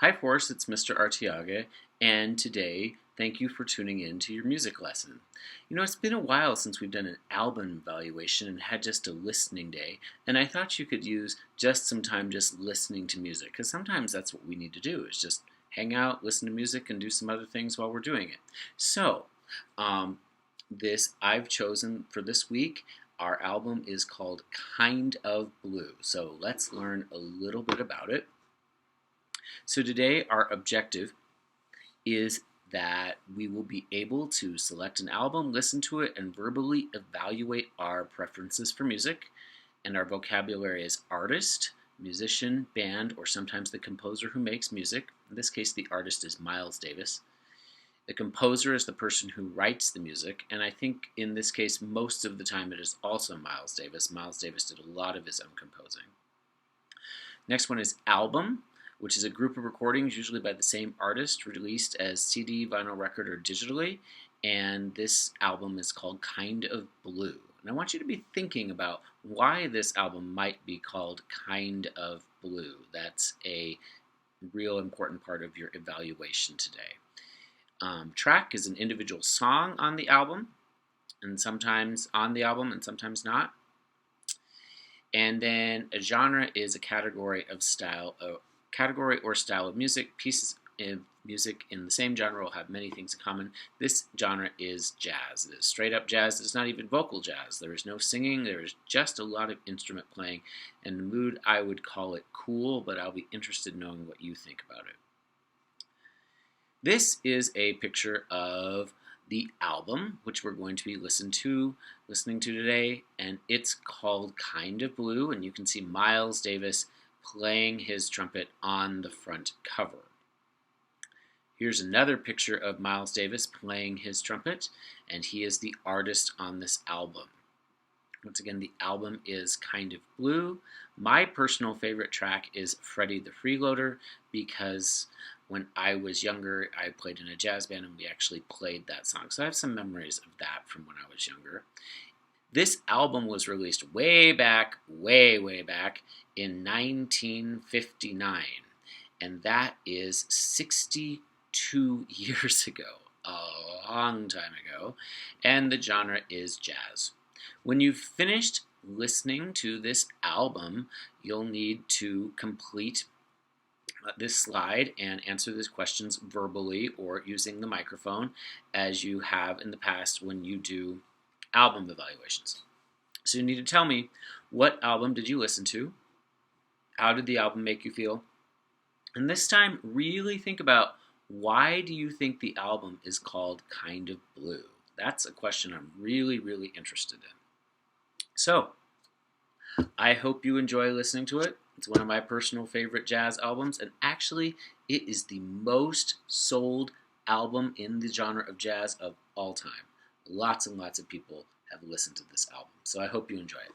Hi Force, it's Mr. Artiaga, and today, thank you for tuning in to your music lesson. You know, it's been a while since we've done an album evaluation and had just a listening day, and I thought you could use just some time just listening to music, because sometimes that's what we need to do, is just hang out, listen to music, and do some other things while we're doing it. So, um, this I've chosen for this week. Our album is called Kind of Blue, so let's learn a little bit about it. So today our objective is that we will be able to select an album, listen to it, and verbally evaluate our preferences for music. And our vocabulary is artist, musician, band, or sometimes the composer who makes music. In this case, the artist is Miles Davis. The composer is the person who writes the music, and I think in this case, most of the time it is also Miles Davis. Miles Davis did a lot of his own composing. Next one is album, which is a group of recordings usually by the same artist released as CD, vinyl record, or digitally. And this album is called Kind of Blue. And I want you to be thinking about why this album might be called Kind of Blue. That's a real important part of your evaluation today. Track is an individual song on the album, and sometimes on the album and sometimes not. And then a genre is a category of style, a category or style of music. Pieces of music in the same genre will have many things in common. This genre is jazz. It is straight up jazz. It's not even vocal jazz. There is no singing. There is just a lot of instrument playing. And the mood, I would call it cool, but I'll be interested in knowing what you think about it. This is a picture of the album, which we're going to be listening to today, and it's called Kind of Blue, and you can see Miles Davis playing his trumpet on the front cover. Here's another picture of Miles Davis playing his trumpet, and he is the artist on this album. Once again, the album is Kind of Blue. My personal favorite track is Freddie the Freeloader, because when I was younger, I played in a jazz band and we actually played that song. So I have some memories of that from when I was younger. This album was released way back in 1959. And that is 62 years ago, a long time ago. And the genre is jazz. When you've finished listening to this album, you'll need to complete this slide and answer these questions verbally or using the microphone, as you have in the past when you do album evaluations. So you need to tell me, what album did you listen to? How did the album make you feel? And this time, really think about, why do you think the album is called Kind of Blue? That's a question I'm really, really interested in. So, I hope you enjoy listening to it. It's one of my personal favorite jazz albums, and actually, it is the most sold album in the genre of jazz of all time. Lots and lots of people have listened to this album, so I hope you enjoy it.